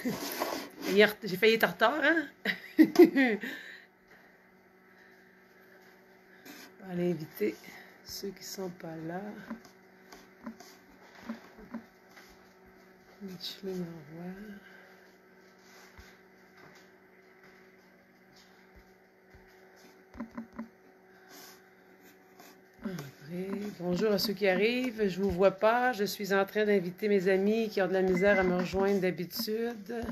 J'ai failli être en retard, hein? On va aller inviter ceux qui sont pas là. Micheline Roy. André. Bonjour à ceux qui arrivent. Je vous vois pas. Je suis en train d'inviter mes amis qui ont de la misère à me rejoindre d'habitude.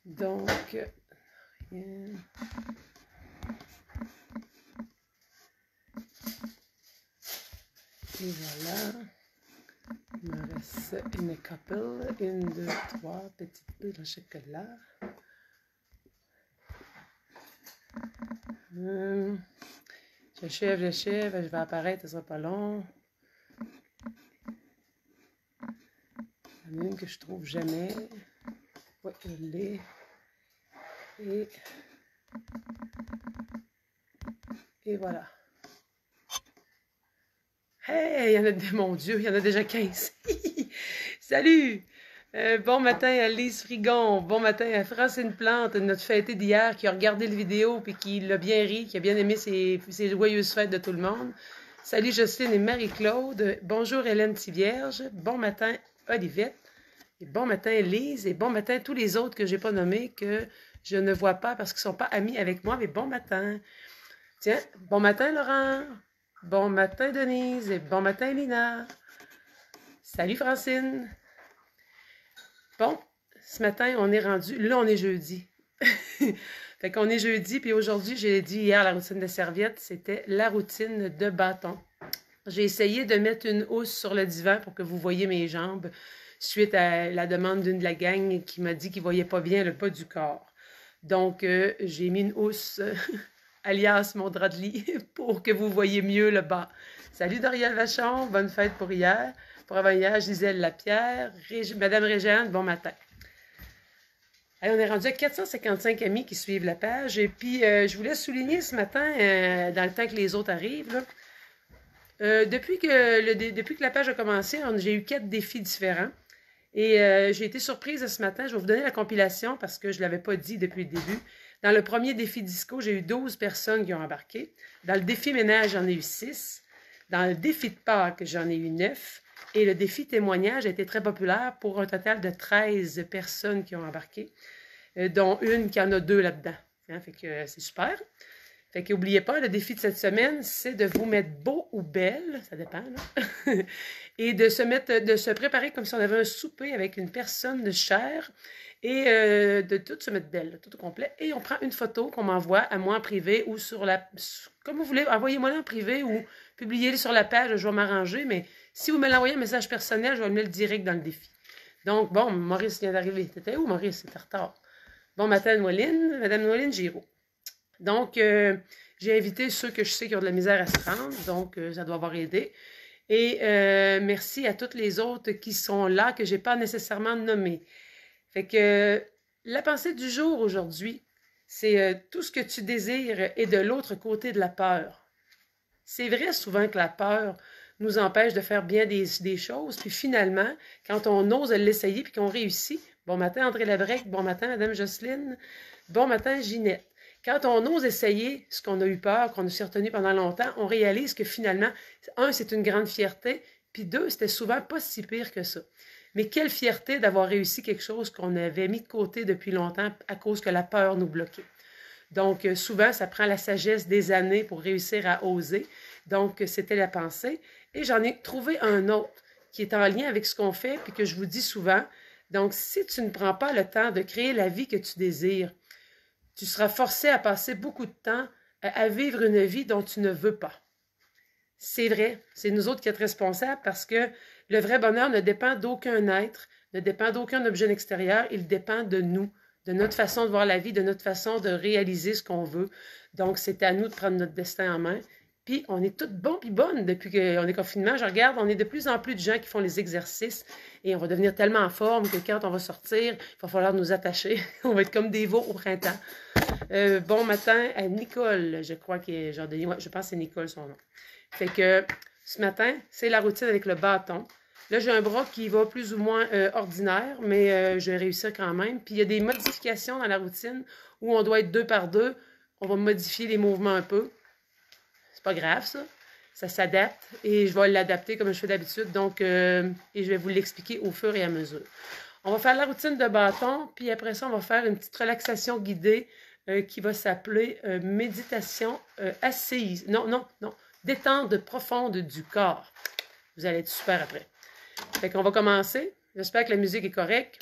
Donc, rien. Et voilà. Il me reste une couple. 1, 2, 3 petites bulles au chocolat. Je chèvre, je vais apparaître, ça sera pas long. Il y en a une que je trouve jamais. Oui, je l'ai. Et voilà. Hey, il y en a, mon Dieu, il y en a déjà 15. Salut! Bon matin à Lise Frigon, bon matin à Francine Plante, notre fêtée d'hier, qui a regardé le vidéo puis qui l'a bien ri, qui a bien aimé ces joyeuses fêtes de tout le monde. Salut Jocelyne et Marie-Claude. Bonjour Hélène Tivierge. Bon matin Olivette. Et bon matin Lise. Et bon matin tous les autres que je n'ai pas nommés, que je ne vois pas parce qu'ils ne sont pas amis avec moi, mais bon matin. Tiens, bon matin Laurent. Bon matin Denise. Et bon matin Lina. Salut Francine. Bon, ce matin, on est rendu... Là, on est jeudi. Fait qu'on est jeudi, puis aujourd'hui, j'ai dit hier, la routine de serviette, c'était la routine de bâton. J'ai essayé de mettre une housse sur le divan pour que vous voyiez mes jambes, suite à la demande d'une de la gang qui m'a dit qu'il ne voyait pas bien le bas du corps. Donc, j'ai mis une housse, alias mon drap de lit, pour que vous voyiez mieux le bas. Salut Doriel Vachon, bonne fête pour hier. Pour avant-hier, Gisèle Lapierre, Madame Réjeanne, bon matin. Allez, on est rendu à 455 amis qui suivent la page. Et puis, je voulais souligner ce matin, dans le temps que les autres arrivent, là, depuis que la page a commencé, j'ai eu 4 défis différents. Et j'ai été surprise ce matin. Je vais vous donner la compilation parce que je ne l'avais pas dit depuis le début. Dans le premier défi disco, j'ai eu 12 personnes qui ont embarqué. Dans le défi ménage, j'en ai eu 6. Dans le défi de Pâques, j'en ai eu 9. Et le défi témoignage a été très populaire pour un total de 13 personnes qui ont embarqué, dont une qui en a 2 là-dedans. Hein, fait que c'est super. Fait que n'oubliez pas, le défi de cette semaine, c'est de vous mettre beau ou belle, ça dépend, là, et de se préparer comme si on avait un souper avec une personne de chair et de tout se mettre belle, tout au complet. Et on prend une photo qu'on m'envoie à moi en privé ou sur la... Comme vous voulez, envoyez-moi en privé ou publiez-le sur la page, je vais m'arranger, mais si vous me l'envoyez un message personnel, je vais le mettre direct dans le défi. Donc, bon, Maurice vient d'arriver. T'étais où, Maurice? C'était en retard. Bon matin, Madame Noéline Giraud. Donc, j'ai invité ceux que je sais qui ont de la misère à se rendre, donc ça doit avoir aidé. Et merci à toutes les autres qui sont là, que je n'ai pas nécessairement nommées. Fait que la pensée du jour aujourd'hui, c'est tout ce que tu désires est de l'autre côté de la peur. C'est vrai souvent que la peur nous empêche de faire bien des choses, puis finalement, quand on ose l'essayer puis qu'on réussit, bon matin André Labrec, bon matin Madame Jocelyne, bon matin Ginette. Quand on ose essayer ce qu'on a eu peur, qu'on s'est retenu pendant longtemps, on réalise que finalement, 1, c'est une grande fierté, puis 2, c'était souvent pas si pire que ça. Mais quelle fierté d'avoir réussi quelque chose qu'on avait mis de côté depuis longtemps à cause que la peur nous bloquait. Donc, souvent, ça prend la sagesse des années pour réussir à oser. Donc, c'était la pensée. Et j'en ai trouvé un autre qui est en lien avec ce qu'on fait, puis que je vous dis souvent. Donc, si tu ne prends pas le temps de créer la vie que tu désires, tu seras forcé à passer beaucoup de temps à vivre une vie dont tu ne veux pas. C'est vrai, c'est nous autres qui sommes responsables parce que le vrai bonheur ne dépend d'aucun être, ne dépend d'aucun objet extérieur, il dépend de nous, de notre façon de voir la vie, de notre façon de réaliser ce qu'on veut. Donc, c'est à nous de prendre notre destin en main. Puis, on est toutes bons puis bonnes depuis qu'on est confinement. Je regarde, on est de plus en plus de gens qui font les exercices et on va devenir tellement en forme que quand on va sortir, il va falloir nous attacher. On va être comme des veaux au printemps. Bon matin à Nicole, je crois qu'il est genre de... Ouais, je pense que c'est Nicole son nom. Fait que ce matin, c'est la routine avec le bâton. Là, j'ai un bras qui va plus ou moins ordinaire, mais je vais réussir quand même. Puis il y a des modifications dans la routine où on doit être 2 par 2. On va modifier les mouvements un peu. C'est pas grave, ça. Ça s'adapte et je vais l'adapter comme je fais d'habitude. Donc, et je vais vous l'expliquer au fur et à mesure. On va faire la routine de bâton, puis après ça, on va faire une petite relaxation guidée qui va s'appeler méditation assise. Non, non, non. Détente profonde du corps. Vous allez être super après. Fait qu'on va commencer. J'espère que la musique est correcte.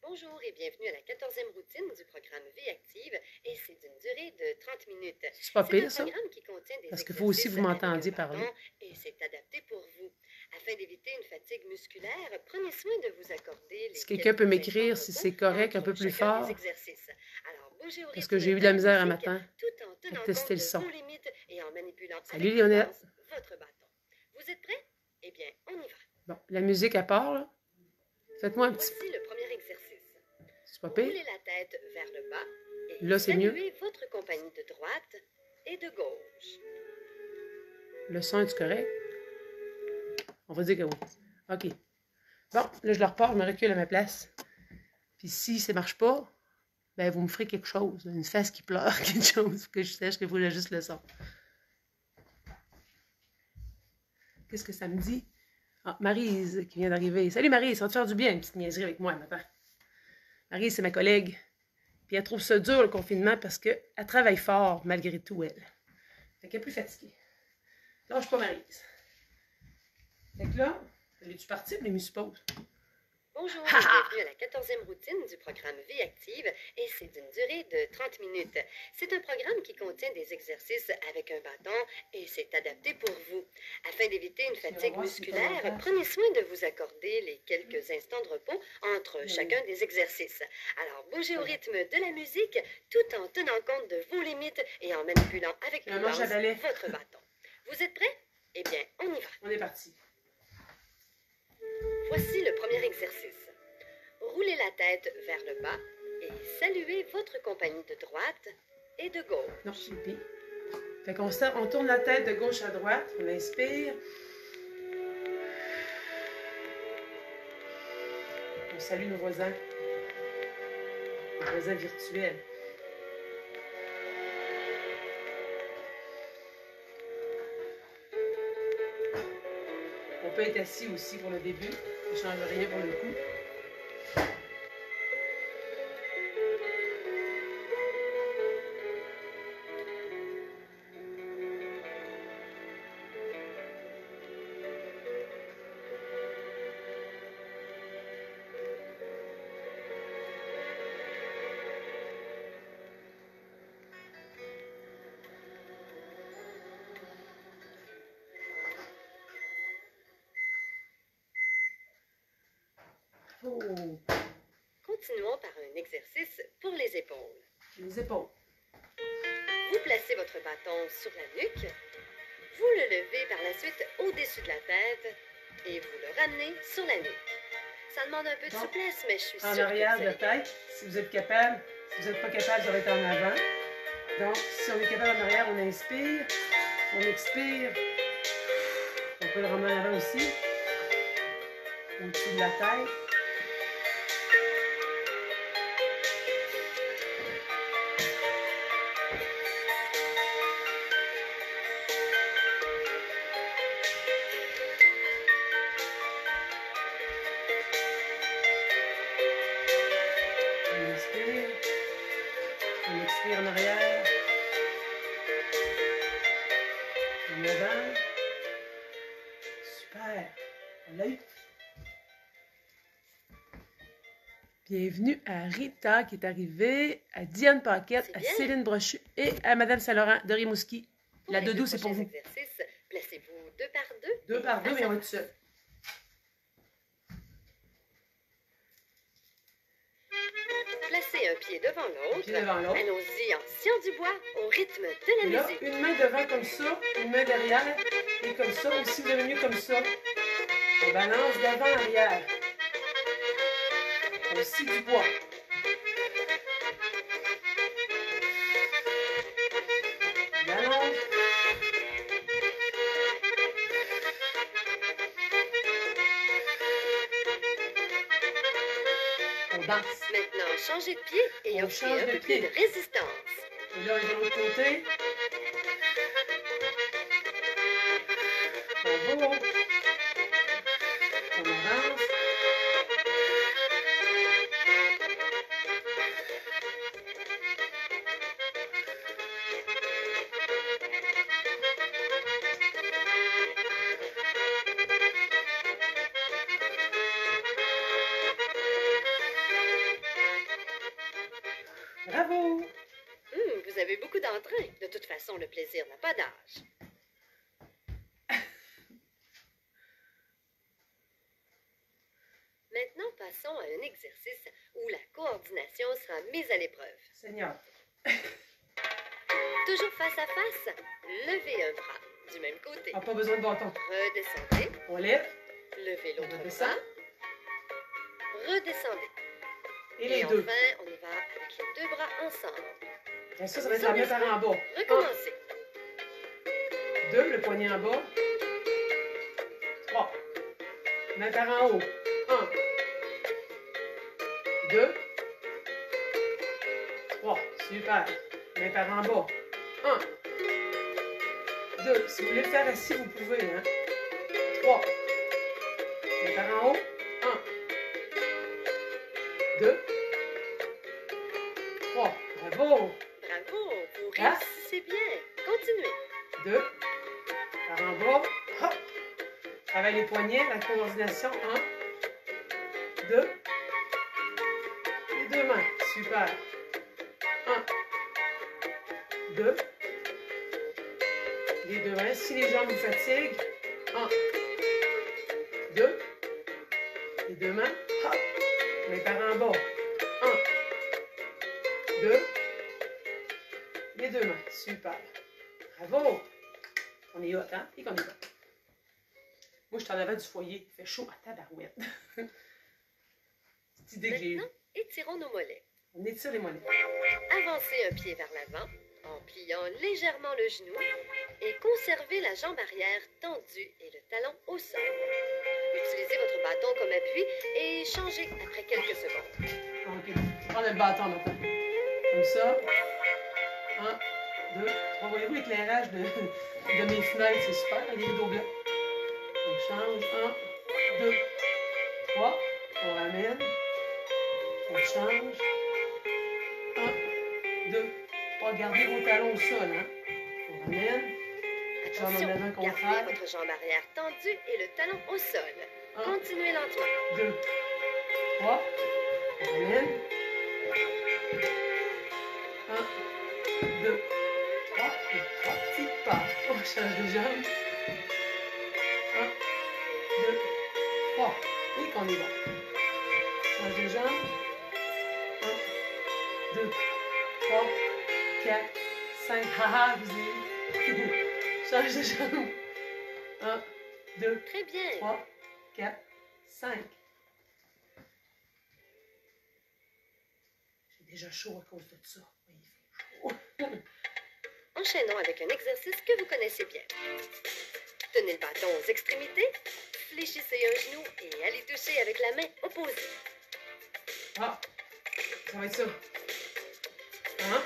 Bonjour et bienvenue à la 14e routine du programme Vie Active et c'est d'une durée de 30 minutes. C'est pas pire, ça? Qui contient des parce qu'il faut aussi que vous m'entendiez parler. Et c'est adapté pour vous. Afin d'éviter une fatigue musculaire, prenez soin de vous accorder les si quelqu'un peut m'écrire si c'est correct un peu plus fort. Alors, bougez au parce que j'ai eu de la misère un matin. Tout en tenant tester le son. compte de vos limites et en manipulant Salut Lionel. Votre bâton. Vous êtes prêts? Eh bien, on y va. Bon, la musique à part, là. Faites-moi un petit peu. Voici le premier exercice. C'est pas pire. Roulez la tête vers le bas et là, c'est mieux. saluez votre compagnie de droite et de gauche. Le son est-tu correct? On va dire que oui. OK. Bon, là, je le repars, je me recule à ma place. Puis si ça ne marche pas, ben vous me ferez quelque chose. Une face qui pleure, quelque chose, que je sache qu'il faut juste le son. Qu'est-ce que ça me dit? Ah, Maryse qui vient d'arriver. Salut Maryse, ça va te faire du bien, une petite niaiserie avec moi matin. Maryse, c'est ma collègue. Puis elle trouve ça dur le confinement parce qu'elle travaille fort malgré tout, elle. Fait qu'elle est plus fatiguée. Lâche pas Maryse. Fait que là, es-tu partie pour les music-pauses? Bonjour et bienvenue à la 14e routine du programme Vie Active et c'est d'une durée de 30 minutes. C'est un programme qui contient des exercices avec un bâton et c'est adapté pour vous. Afin d'éviter une fatigue musculaire, prenez soin de vous accorder les quelques instants de repos entre chacun des exercices. Alors, bougez au rythme de la musique tout en tenant compte de vos limites et en manipulant avec prudence votre bâton. Vous êtes prêts? Eh bien, on y va. On est parti. Voici le premier exercice. Roulez la tête vers le bas et saluez votre compagnie de droite et de gauche. Non, c'est pire. Fait qu'on on tourne la tête de gauche à droite, on inspire. On salue nos voisins virtuels. On peut être assis aussi pour le début. Ça ne change rien pour le coup. Oh. Continuons par un exercice pour les épaules. Les épaules. Vous placez votre bâton sur la nuque. Vous le levez par la suite au-dessus de la tête et vous le ramenez sur la nuque. Ça demande un peu de souplesse, mais je suis sûre en arrière que de tête, si vous êtes capable. Si vous n'êtes pas capable, ça va être en avant. Donc, si on est capable en arrière, on inspire. On expire. On peut le ramener en avant aussi. Au-dessus de la tête. On expire en arrière. En avant. Super. On l'a eu. Bienvenue à Rita qui est arrivée, à Diane Paquette, à Céline Brochu et à Madame Saint-Laurent de Rimouski. La doudou, c'est pour vous. Placez-vous 2 par 2. 2 par 2, mais on va être seul. Placez un pied devant l'autre. Allons-y en sciant du bois au rythme de la musique. Une main devant comme ça, une main derrière et comme ça. Ou si vous avez mieux comme ça, on balance d'avant arrière. On scie du bois. Balance. On danse. Maintenant, changez de pied et On offrez change un de peu pied. plus de résistance. Et là, de l'autre côté. Bravo. On avance. Bravo. Vous avez beaucoup d'entrain. De toute façon, le plaisir n'a pas d'âge. Maintenant, passons à un exercice où la coordination sera mise à l'épreuve. Seigneur. Toujours face à face, levez un bras du même côté. On n'a pas besoin de bâton. Redescendez, On lève. levez l'autre redescend. bras, redescendez. Et les Et deux. enfin, on y va avec les deux bras ensemble. Et ça va être la main par en bas. Recommencez. 2, le poignet en bas. 3. Main par en haut. 1. 2. 3. Super. Main par en bas. 1. 2. Si vous voulez le faire assis, vous pouvez. Hein? 3. Main par en haut. 1. 2. 3. Bravo. Bravo, vous Ah. réussissez bien. Continuez. 2, par en bas, hop, travaille les poignets, la coordination, 1, 2, les deux mains, super, 1, 2, les deux mains, si les jambes vous fatiguent, 1, 2, les deux mains, hop, les par en bas, 1, 2, les deux mains, super, bravo. On est hot, hein? Et qu'on est hot. Moi, je t'en avais du foyer. Il fait chaud à tabarouette. Cette idée que j'ai eue. Maintenant, étirons nos mollets. On étire les mollets. Avancez un pied vers l'avant en pliant légèrement le genou et conservez la jambe arrière tendue et le talon au sol. Utilisez votre bâton comme appui et changez après quelques secondes. OK. Prends le bâton maintenant. Comme ça. 1, 2, 3. Voyez-vous l'éclairage de mes fenêtres? C'est super. Il y a des rideaux blancs. On change. 1, 2, 3. On ramène. On change. 1, 2, 3. Gardez vos talons au sol. Hein? On ramène. Jambe en Attention, avant gardez contraire. votre jambe arrière tendue et le talon au sol. 1, Continuez lentement. 2, 3. On ramène. 1, 2, 3. Et 3 petits pas. On change de jambe. 1, 2, 3. Et qu'on y va. Change de jambe. 1, 2, 3, 4, 5. Haha, vous avez. Change de jambe. 1, 2, Très bien. 3, 4, 5. J'ai déjà chaud à cause de ça. Oui, il fait chaud. Enchaînons avec un exercice que vous connaissez bien. Tenez le bâton aux extrémités, fléchissez un genou et allez toucher avec la main opposée. Ah, ça va être ça. 1,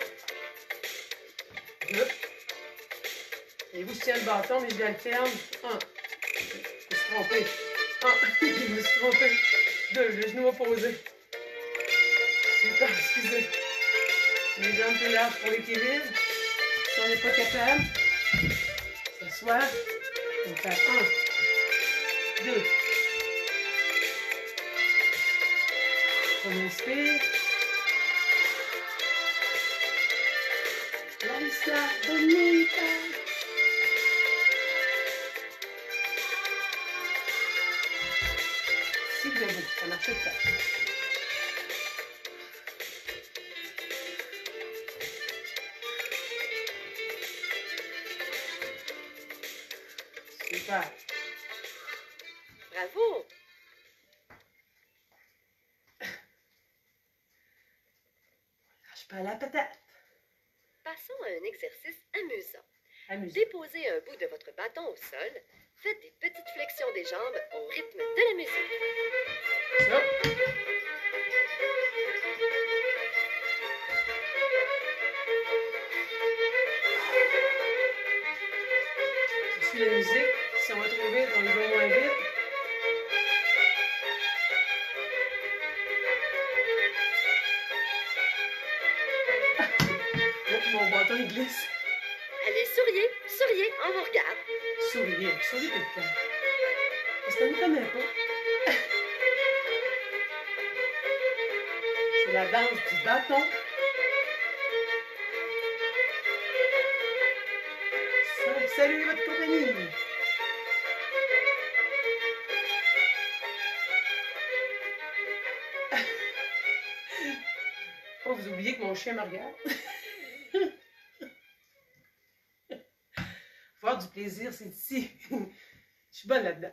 2. Et vous, je tiens le bâton, mais je l'alterne. 1. Je me suis trompé. 1. Je me suis trompé. 2. Le genou opposé. Super, excusez. Les jambes plus larges pour l'équilibre. Si on n'est pas capable, s'asseoir. On va faire 1, 2. On inspire. La isla bonita. Si vous avez, ça marche pas. Super. Bravo! Lâche pas la patate. Passons à un exercice amusant. Amuse. Déposez un bout de votre bâton au sol. Faites des petites flexions des jambes au rythme de la musique. Ça. il glisse. Allez, souriez, souriez, on vous regarde. Souriez tout le temps. Parce qu'on ne connaît pas. C'est la danse du bâton. Salut votre compagnie. Pas vous oubliez que mon chien me regarde. Voir du plaisir, c'est ici. Je suis bonne là-dedans.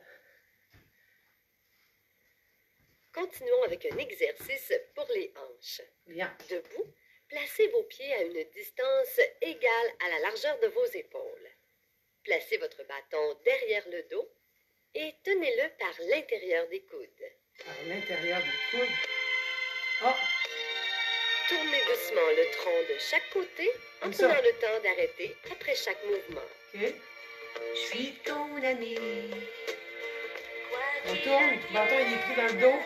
Continuons avec un exercice pour les hanches. Bien. Debout, placez vos pieds à une distance égale à la largeur de vos épaules. Placez votre bâton derrière le dos et tenez-le par l'intérieur des coudes. Par l'intérieur du coude. Oh! Tournez doucement le tronc de chaque côté en Comme ça. prenant le temps d'arrêter après chaque mouvement. OK. Je suis ton ami. On tourne. Le bâton, il est pris dans le dos.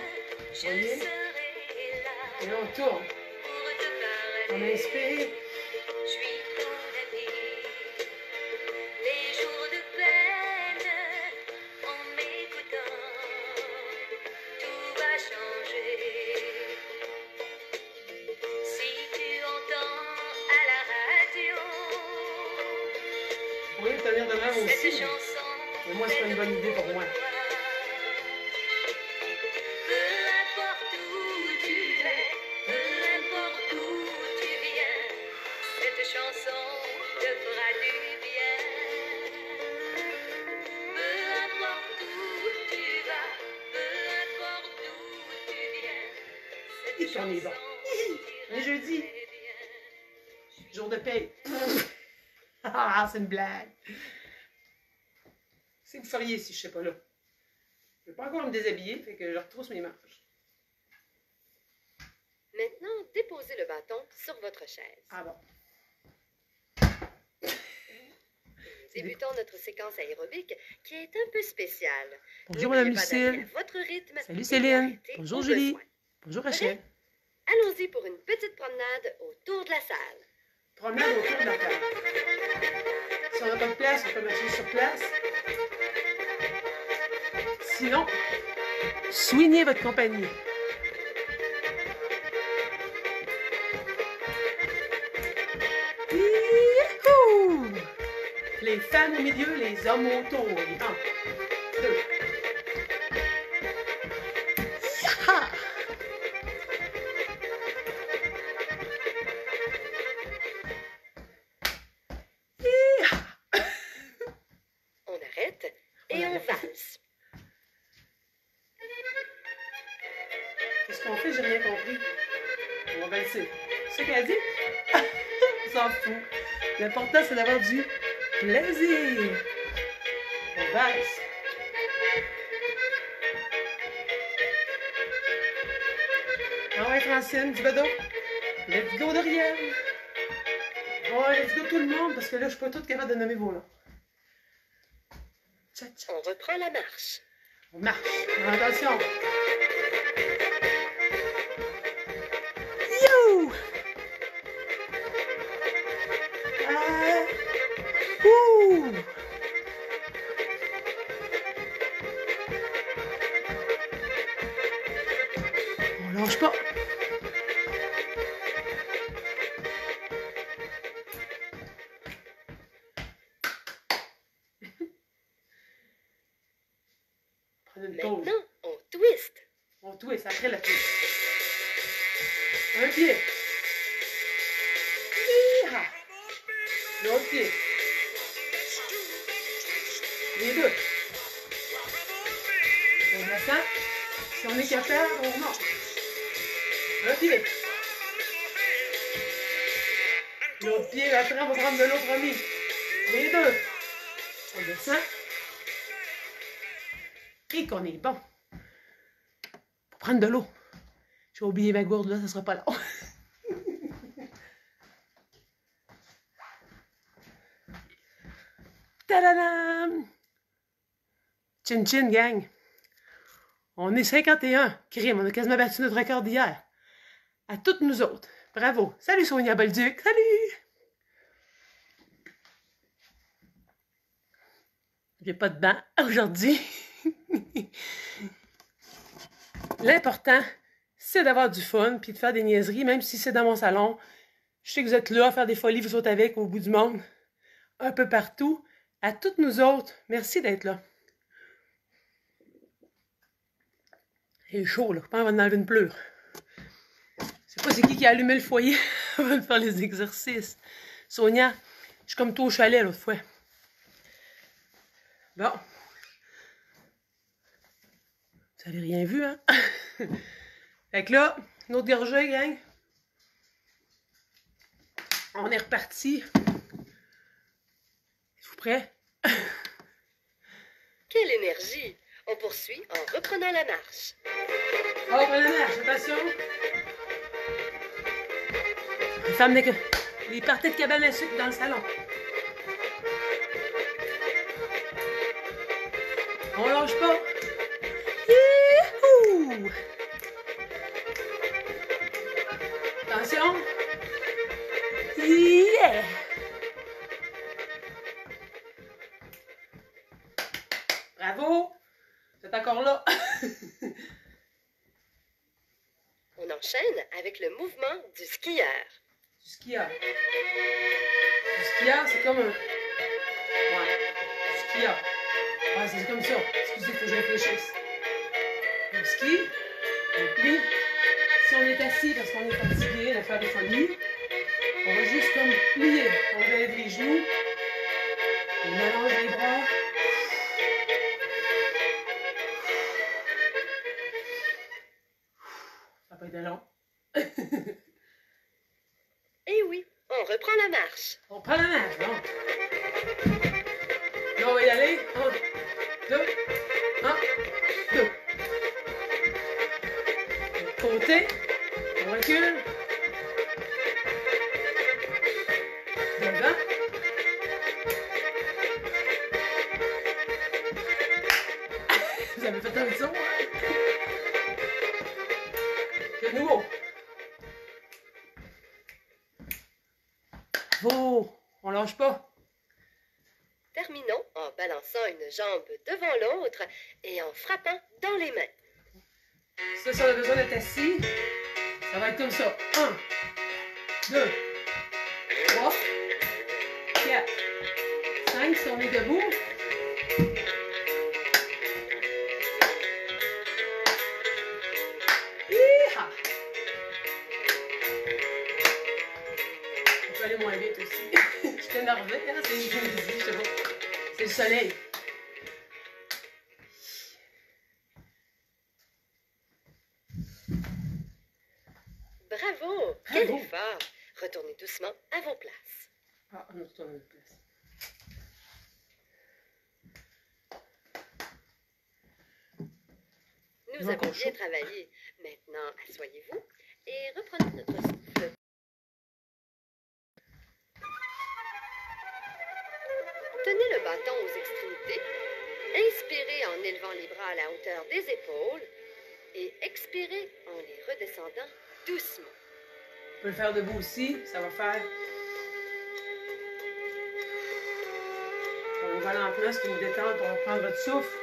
Vous voyez? Et là, on tourne. On inspire. Je suis ton ami. Les jours de peine, en m'écoutant, tout va changer. Si tu entends à la radio Vous pourriez le tenir de même cette aussi. chanson, Mais moi, c'est pas une bonne idée pour moi. peu importe où tu es, peu importe d'où tu viens, cette chanson te fera du bien. Peu importe où tu vas, peu importe d'où tu viens, cette On est bon. Les jeudis. Jour de paye. Ah, c'est une blague. C'est que vous feriez si je sais pas là. Je ne vais pas encore me déshabiller, fait que je retrousse mes manches. Maintenant, déposez le bâton sur votre chaise. Ah bon. Débutons notre séquence aérobique qui est un peu spéciale. Bonjour N'oubliez Madame pas d'aller Lucille. à votre rythme. Salut et Céline. d'arrêter Bonjour au Julie. besoin. Bonjour Rachel. Allons-y pour une petite promenade autour de la salle. Promenade autour de la table. Si on n'a pas de place, on peut marcher sur place. Sinon, soignez votre compagnie. Youhou! Les femmes au milieu, les hommes autour. 1, 2. Yaha! Yaha! On arrête et on valse. Qu'est-ce qu'on fait? J'ai rien compris. On va valser. C'est ce qu'elle a dit? On s'en fout. L'important, c'est d'avoir du plaisir. On valse. Ah ouais, Francine, du bedeau. Let's go, Dorian. Oh, let's go tout le monde, parce que là, je suis pas toute capable de nommer vos noms. Tcha, tcha. On reprend la marche. On marche. Attention. You! Ah! Ouh! On lâche pas. Prenez une pause. Maintenant, on twist. On twist après la twist. Un pied. Hi-ha. L'autre pied. Les deux. On descend. Si on est capable, on remonte. Un pied. L'autre pied, après, on va prendre de l'eau promis. Les deux. On descend. Et qu'on est bon. Pour prendre de l'eau. J'ai oublié ma gourde là, ça sera pas long. Tadadam! Chin chin, gang. On est 51. Crime, on a quasiment battu notre record d'hier. À toutes nous autres. Bravo. Salut Sonia Bolduc. Salut! J'ai pas de banc aujourd'hui. L'important, c'est d'avoir du fun puis de faire des niaiseries, même si c'est dans mon salon. Je sais que vous êtes là à faire des folies, vous autres avec, au bout du monde, un peu partout. À toutes nous autres, merci d'être là. Il est chaud, là. Je pense qu'on va en enlever une pleure. Je sais pas c'est qui a allumé le foyer avant de faire les exercices. Sonia, je suis comme toi au chalet l'autre fois. Bon. Vous avez rien vu, hein? Fait que là, une autre gorgée, gang. On est reparti. Êtes-vous prêts? Quelle énergie! On poursuit en reprenant la marche. Oh, prenez la marche, attention. Les femmes les parties de cabane à sucre dans le salon. On lâche pas. Youhou! Attention. Yeah! Bravo! Vous êtes encore là? On enchaîne avec le mouvement du skieur. Du skieur. Du skieur, c'est comme un... Ouais. Du skieur. Ouais, c'est comme ça. Excusez, il faut que je réfléchisse. On skie, on plie. Si on est assis parce qu'on est fatigué de faire des folies, on va juste comme plier. On lève les genoux. On allonge les bras. Ça va pas être long. Eh oui, on reprend la marche. On prend la marche, bon. Là, on va y aller. 1, 2, 1, 2. Côté. On recule. Devant. Vous avez fait un saut, hein? De nouveau. Oh, on lâche pas. Terminons en balançant une jambe devant l'autre et en frappant dans les mains. Ça, si on a besoin d'être assis, ça va être comme ça. 1, 2, 3, 4, 5 si on est debout. Hi-ha! On peut aller moins vite aussi. Je suis énervée, hein? C'est le soleil. Bravo! Quel effort! Retournez doucement à vos places. Ah, on retourne à notre place. Nous avons bien travaillé. Maintenant, asseyez-vous et reprenons notre souffle. Tenez le bâton aux extrémités. Inspirez en élevant les bras à la hauteur des épaules et expirez en les redescendant doucement. On peut le faire debout aussi, ça va faire. On va lentement, c'est une détente pour reprendre votre souffle.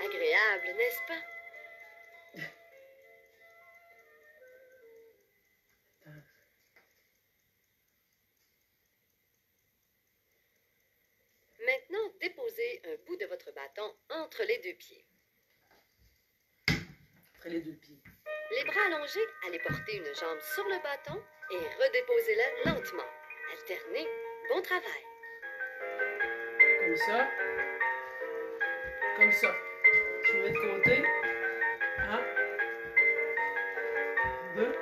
Agréable, n'est-ce pas? Maintenant, déposez un bout de votre bâton entre les deux pieds. Entre les deux pieds. Les bras allongés, allez porter une jambe sur le bâton et redéposez-la lentement. Alternez. Bon travail. Comme ça. Comme ça. Je me mets de côté. 1, 2,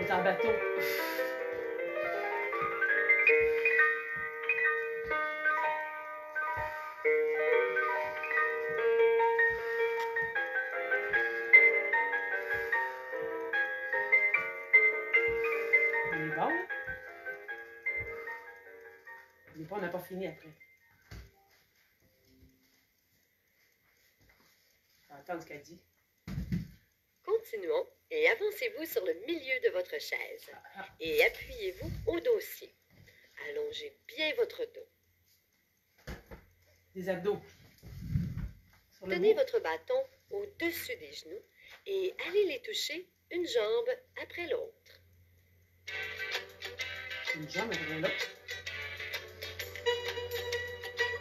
est en bateau. On est bon, là? On n'a pas fini après. On va attendre ce qu'elle dit. Continuons et avancez-vous sur le milieu de votre chaise et appuyez-vous au dossier. Allongez bien votre dos. Des abdos. Tenez votre bâton au-dessus des genoux et allez les toucher une jambe après l'autre. Une jambe après l'autre.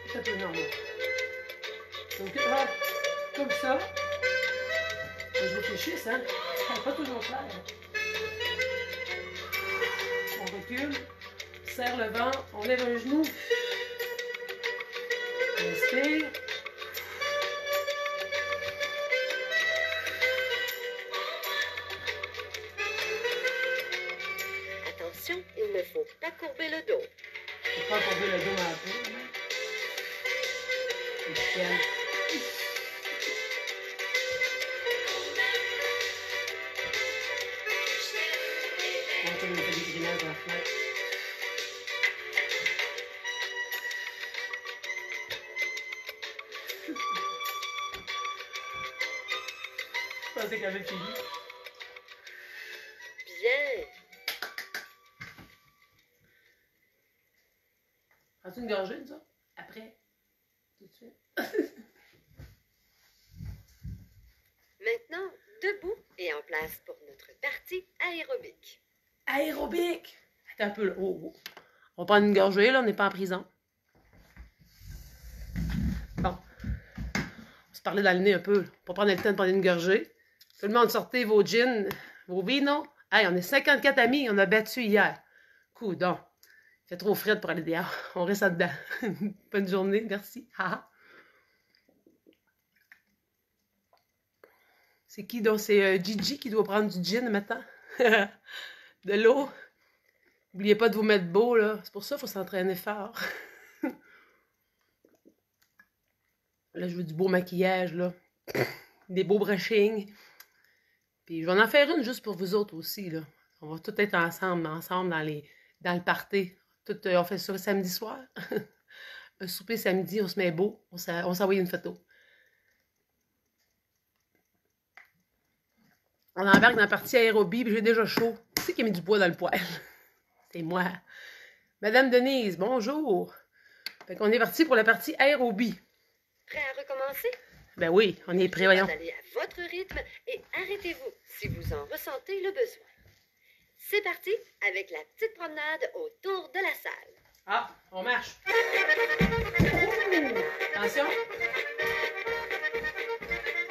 C'est un peu normal. Donc, comme ça. Je réfléchis, hein? C'est pas toujours clair. On recule, serre le ventre, on lève un genou. On inspire. Attention, il ne faut pas courber le dos. Il ne faut pas courber le dos dans la peau. Nickel. On fait des grimaces dans la fenêtre. Je pensais qu'elle avait fini. Bien. Prends-tu une gorgée, ça? Après? Tout de suite? Maintenant, debout et en place pour notre partie aérobique. Aérobique! Attends un peu, là. Oh, oh. On va prendre une gorgée, là. On n'est pas en prison. Bon. On se parlait dans le nez un peu. On va prendre le temps de prendre une gorgée. Tout le monde, sortez vos gins, vos vinos. Hey, on est 54 amis. On a battu hier. Coudon. Il fait trop frais pour aller dehors. On reste là-dedans. Bonne journée. Merci. C'est qui donc? C'est Gigi qui doit prendre du gin maintenant. De l'eau. N'oubliez pas de vous mettre beau, là. C'est pour ça qu'il faut s'entraîner fort. Là, je veux du beau maquillage, là. Des beaux brushings. Puis je vais en faire une juste pour vous autres aussi, là. On va tout être ensemble dans le party. On fait ça le samedi soir. Un souper samedi, on se met beau. On s'envoie une photo. On embarque dans la partie aérobie, puis j'ai déjà chaud. Qui c'est qui a mis du bois dans le poêle? C'est moi. Madame Denise, bonjour. Fait qu'on est parti pour la partie aérobie. Prêt à recommencer? Ben oui, on est prêt, voyons. Allez à votre rythme et arrêtez-vous si vous en ressentez le besoin. C'est parti avec la petite promenade autour de la salle. Ah, on marche. Ouh, attention.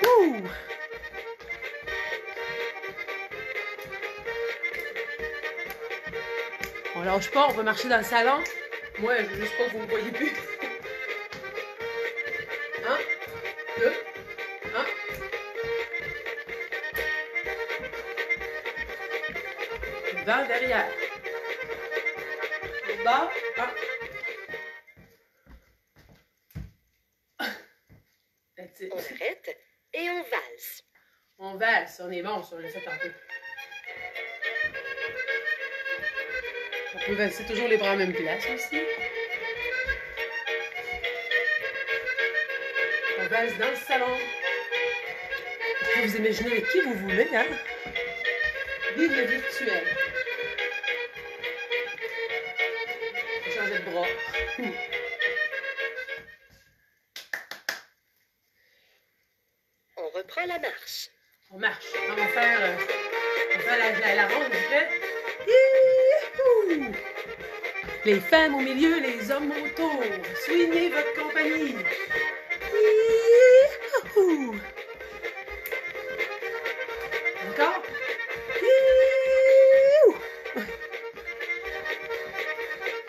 Ouh. On lâche pas, on peut marcher dans le salon. Moi, je veux juste pas que vous me voyez plus. 1, 2, 1. Devant, derrière. Bas, 1. On arrête et on valse. On valse, on est bon, ça, on l'a fait tantôt. On peut valser toujours les bras en même place aussi. On valse dans le salon. Vous pouvez vous imaginer avec qui vous voulez, hein? Vive le virtuel. Changer de bras. On reprend la marche. On marche. On va faire la ronde, vous faites. Les femmes au milieu, les hommes autour. Soignez votre compagnie. Encore?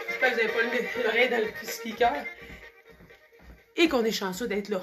J'espère que vous n'avez pas l'oreille dans le speaker. Et qu'on est chanceux d'être là.